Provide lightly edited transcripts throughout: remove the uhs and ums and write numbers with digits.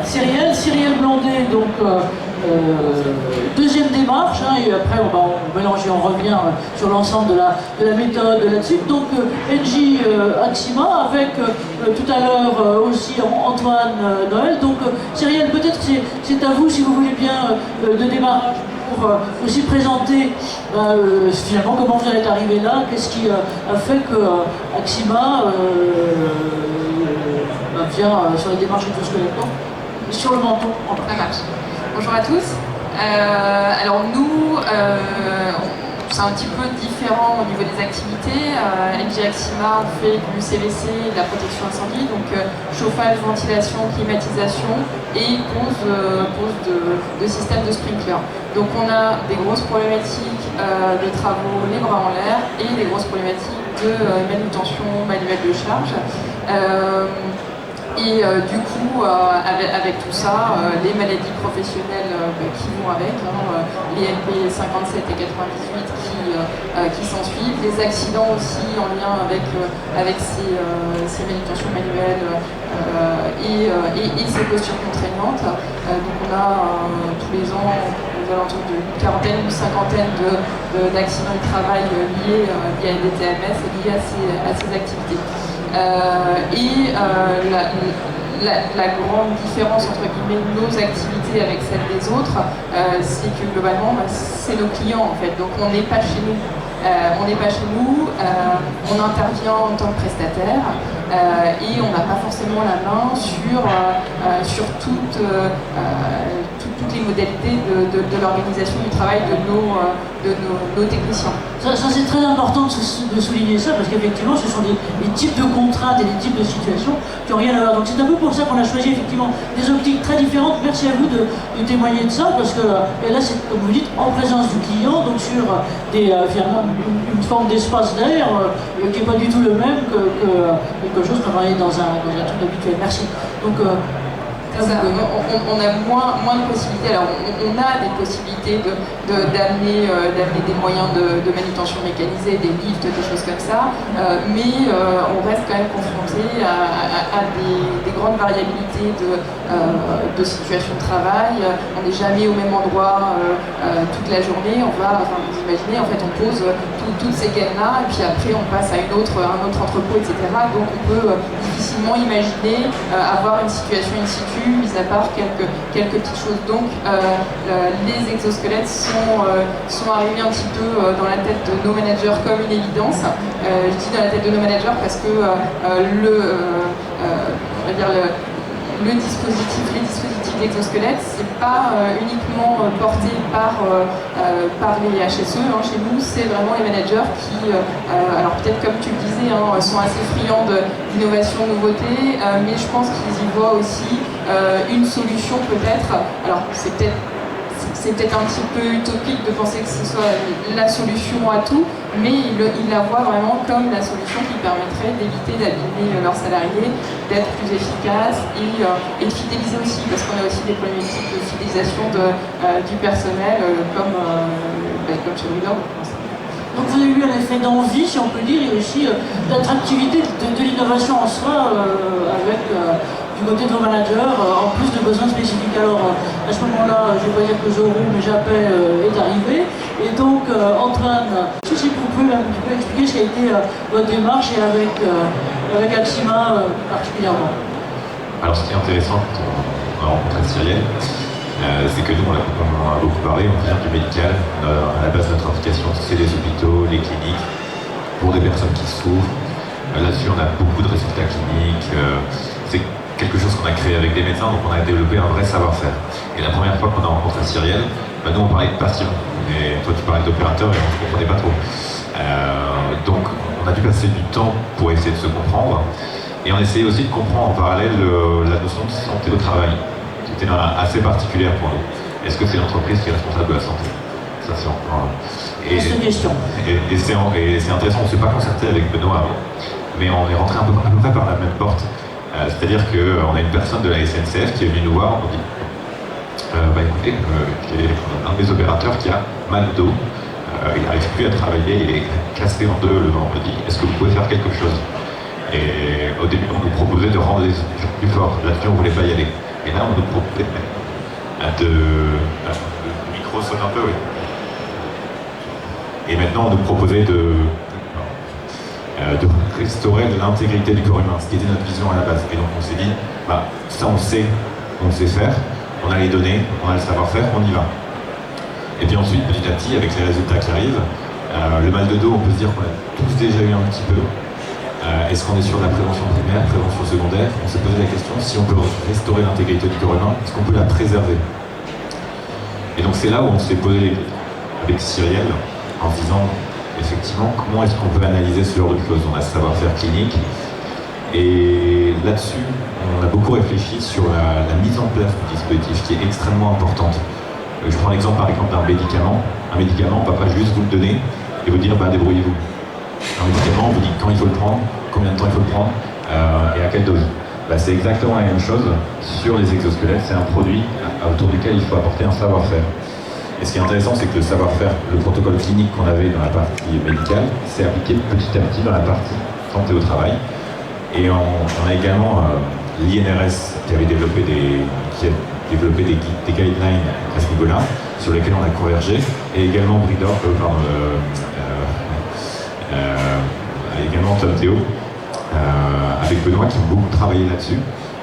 Cyrielle Blondet, donc deuxième démarche, hein, et après on mélange et on revient sur l'ensemble de la méthode là-dessus. Donc Engie Axima avec tout à l'heure aussi Antoine Noël. Donc Cyrielle, peut-être que c'est à vous, si vous voulez bien, de démarrage pour aussi présenter finalement comment vous en êtes arrivé là, qu'est-ce qui a fait que Axima vient sur les démarches exosquelettes, sur le menton. Ça marche. Bonjour à tous. Alors nous, c'est un petit peu différent au niveau des activités. Engie Axima, on fait du CVC, de la protection incendie, donc chauffage, ventilation, climatisation et pose de système de sprinkler. Donc on a des grosses problématiques de travaux les bras en l'air et des grosses problématiques de manutention manuelle de charge. Et du coup, avec tout ça, les maladies professionnelles qui vont avec, les MP 57 et 98 qui s'ensuivent, les accidents aussi en lien avec ces manutentions manuelles et ces postures contraignantes. Donc on a tous les ans aux alentours d'une quarantaine, une cinquantaine d'accidents du travail liés à des TMS et liés à ces activités. La grande différence entre guillemets nos activités avec celles des autres, c'est que globalement c'est nos clients en fait. Donc on n'est pas chez nous. On intervient en tant que prestataire et on n'a pas forcément la main sur toutes les modalités de l'organisation du travail de nos techniciens. Ça c'est très important de souligner ça, parce qu'effectivement ce sont des types de contraintes et des types de situations qui n'ont rien à voir. Donc c'est un peu pour ça qu'on a choisi effectivement des optiques très différentes. Merci à vous de témoigner de ça, parce que et là c'est, comme vous dites, en présence du client, donc sur finalement une forme d'espace d'air qui n'est pas du tout le même que quelque chose qu'on va dans un truc habituel. Merci. Donc, on a moins de possibilités. Alors on a des possibilités d'amener des moyens de manutention mécanisée, des lifts, des choses comme ça, mais on reste quand même confronté à des grandes variabilités de situation de travail. On n'est jamais au même endroit toute la journée. Vous imaginez, en fait on pose toutes ces gaines-là et puis après on passe à un autre entrepôt, etc. Donc on peut difficilement imaginer avoir une situation in situ, mis à part quelques petites choses. Donc les exosquelettes sont arrivés un petit peu dans la tête de nos managers comme une évidence. Je dis dans la tête de nos managers parce que les dispositifs d'exosquelettes, c'est pas uniquement porté par les HSE. Chez nous, c'est vraiment les managers qui, alors peut-être comme tu le disais, sont assez friands d'innovation, de nouveauté, mais je pense qu'ils y voient aussi une solution peut-être. Alors c'est peut-être un petit peu utopique de penser que ce soit la solution à tout, mais ils la voient vraiment comme la solution qui permettrait d'éviter d'abîmer leurs salariés, d'être plus efficaces et de fidéliser aussi, parce qu'on a aussi des problématiques de fidélisation du personnel comme chez Reader. Donc vous avez eu un effet d'envie, si on peut dire, et aussi d'attractivité de l'innovation en soi avec du côté de vos managers, en plus de besoins spécifiques. Alors à ce moment-là, je ne vais pas dire que je roule, mais j'appelle est arrivé. Et donc Antoine, si vous pouvez un petit peu expliquer ce qu'a été votre démarche et avec Axima particulièrement. Alors ce qui est intéressant quand on a rencontré Cyrielle, c'est que nous on a beaucoup parlé, on vient du médical, à la base de notre application c'est les hôpitaux, les cliniques, pour des personnes qui souffrent. Là-dessus on a beaucoup de résultats cliniques, c'est quelque chose qu'on a créé avec des médecins, donc on a développé un vrai savoir-faire. Et la première fois qu'on a rencontré Cyrielle, nous on parlait de patients, et toi tu parlais d'opérateurs et on ne se comprenait pas trop. Donc on a dû passer du temps pour essayer de se comprendre, et on essayait aussi de comprendre en parallèle la notion de santé au travail. C'était assez particulière pour nous. Est-ce que c'est l'entreprise qui est responsable de la santé? Ça c'est encore... C'est une question. Et c'est intéressant, on ne s'est pas concerté avec Benoît avant, mais on est rentré à peu près par la même porte. C'est-à-dire qu'on a une personne de la SNCF qui est venue nous voir, on nous dit écoutez, j'ai un de mes opérateurs qui a mal au dos, il n'arrive plus à travailler, il est cassé en deux le vendredi, est-ce que vous pouvez faire quelque chose? Et au début, on nous proposait de rendre les gens plus forts. Là-dessus, on ne voulait pas y aller. Et là, on nous proposait le micro sonne un peu, oui. Et maintenant, on nous proposait de restaurer l'intégrité du corps humain, ce qui était notre vision à la base. Et donc, on s'est dit, ça, on sait faire, on a les données, on a le savoir-faire, on y va. Et puis ensuite, petit à petit, avec les résultats qui arrivent, le mal de dos, on peut se dire qu'on a tous déjà eu un petit peu. Est-ce qu'on est sur de la prévention primaire, prévention secondaire? On s'est posé la question, si on peut restaurer l'intégrité du corps humain, est-ce qu'on peut la préserver? Et donc c'est là où on s'est posé avec Cyrielle, en se disant, effectivement, comment est-ce qu'on peut analyser ce genre de choses? On a ce savoir-faire clinique, et là-dessus, on a beaucoup réfléchi sur la mise en place du dispositif, qui est extrêmement importante. Je prends l'exemple par exemple d'un médicament. Un médicament, on ne va pas juste vous le donner et vous dire débrouillez-vous. Un médicament, on vous dit quand il faut le prendre, combien de temps il faut le prendre et à quelle dose. C'est exactement la même chose sur les exosquelettes. C'est un produit autour duquel il faut apporter un savoir-faire. Et ce qui est intéressant, c'est que le savoir-faire, le protocole clinique qu'on avait dans la partie médicale, s'est appliqué petit à petit dans la partie santé au travail. Et on a également l'INRS qui avait développé des guidelines à ce niveau-là, sur lesquels on a convergé, et également également Tom Théo, avec Benoît, qui ont beaucoup travaillé là-dessus,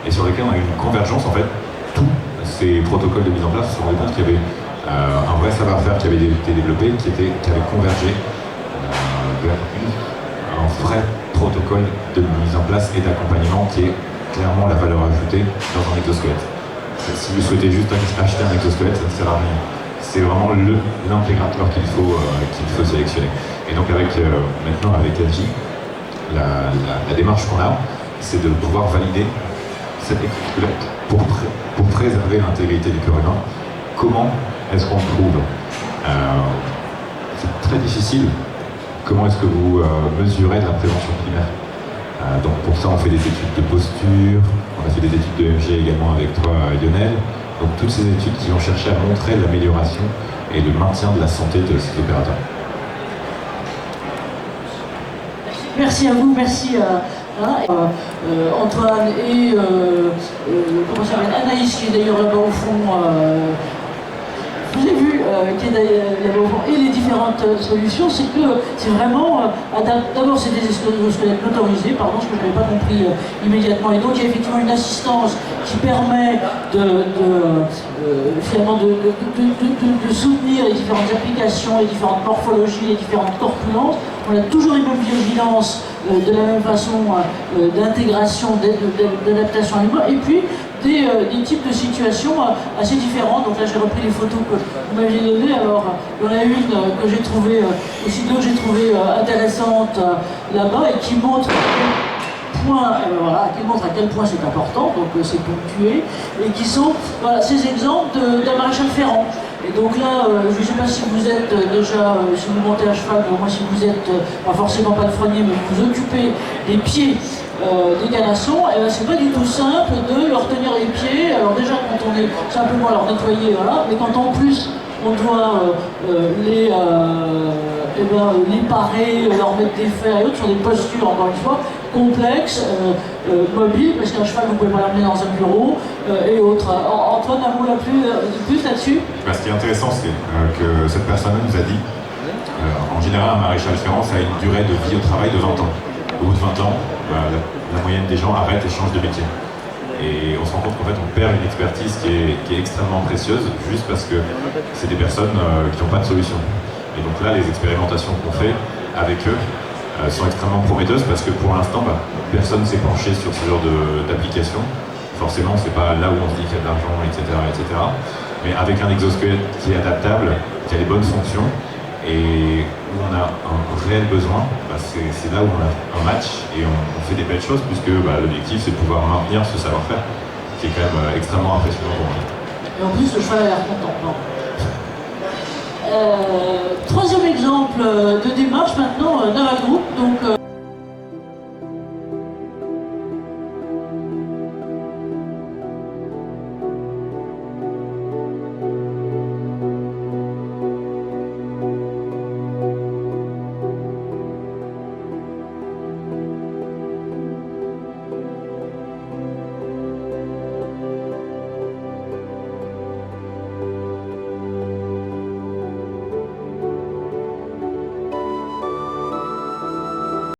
et sur lesquels on a eu une convergence. En fait, tous ces protocoles de mise en place se sont rendus compte qu'il y avait un vrai savoir-faire qui avait été développé, qui avait convergé vers un vrai protocole de mise en place et d'accompagnement qui est clairement la valeur ajoutée dans un exosquelette. Si vous souhaitez juste acheter un exosquelette, ça ne sert à rien. C'est vraiment l'intégrateur qu'il faut sélectionner. Et donc maintenant avec LG, la démarche qu'on a, c'est de pouvoir valider cet exosquelette pour préserver l'intégrité du corps humain. Comment est-ce qu'on trouve c'est très difficile. Comment est-ce que vous mesurez de la prévention primaire? Donc pour ça, on fait des études de posture, on a fait des études de MG également avec toi, Lionel. Donc toutes ces études qui ont cherché à montrer l'amélioration et le maintien de la santé de ces opérateurs. Merci à vous, merci à Antoine et Anaïs qui est d'ailleurs là-bas au fond. Vous avez vu qui est là-bas au fond, et les différentes solutions, c'est que c'est vraiment d'abord c'est des exosquelettes motorisés, pardon, ce que je n'avais pas compris immédiatement, et donc il y a effectivement une assistance qui permet finalement de soutenir les différentes applications, les différentes morphologies, les différentes corpulences. On a toujours une même vigilance de la même façon d'intégration, d'adaptation à l'humain, et puis des types de situations assez différentes. Donc là j'ai repris les photos que vous m'aviez données. Alors il y en a une que j'ai trouvée, aussi deux que j'ai trouvée intéressante là-bas et qui montre à quel point c'est important, donc c'est ponctué, et qui sont ces exemples d'un maréchal ferrant. Et donc là, je ne sais pas si vous êtes déjà, si vous montez à cheval, mais au moins si vous êtes, pas forcément pas de froignier, mais vous occupez des pieds des canassons, et ben c'est pas du tout simple de leur tenir les pieds. Alors déjà quand on est simplement à leur nettoyer, voilà, mais quand en plus on doit les parer, leur mettre des fers et autres sur des postures, encore une fois, complexes, mobiles, parce qu'un cheval vous ne pouvez pas l'amener dans un bureau et autres. Antoine, un mot de plus là-dessus? Ce qui est intéressant, c'est que cette personne nous a dit, en général, un maréchal ferrant, ça a une durée de vie au travail de 20 ans. Au bout de 20 ans, la moyenne des gens arrête et change de métier. Et on se rend compte qu'en fait on perd une expertise qui est extrêmement précieuse juste parce que c'est des personnes qui n'ont pas de solution. Et donc là, les expérimentations qu'on fait avec eux sont extrêmement prometteuses parce que pour l'instant, personne ne s'est penché sur ce genre d'application. Forcément, c'est pas là où on se dit qu'il y a de l'argent, etc., etc. Mais avec un exosquelette qui est adaptable, qui a les bonnes fonctions et où on a un réel besoin, c'est là où on a un match et on fait des belles choses puisque l'objectif c'est de pouvoir maintenir ce savoir-faire qui est quand même extrêmement impressionnant pour moi. Et en plus le cheval a l'air content. Troisième exemple de démarche maintenant, Nava Group. Donc,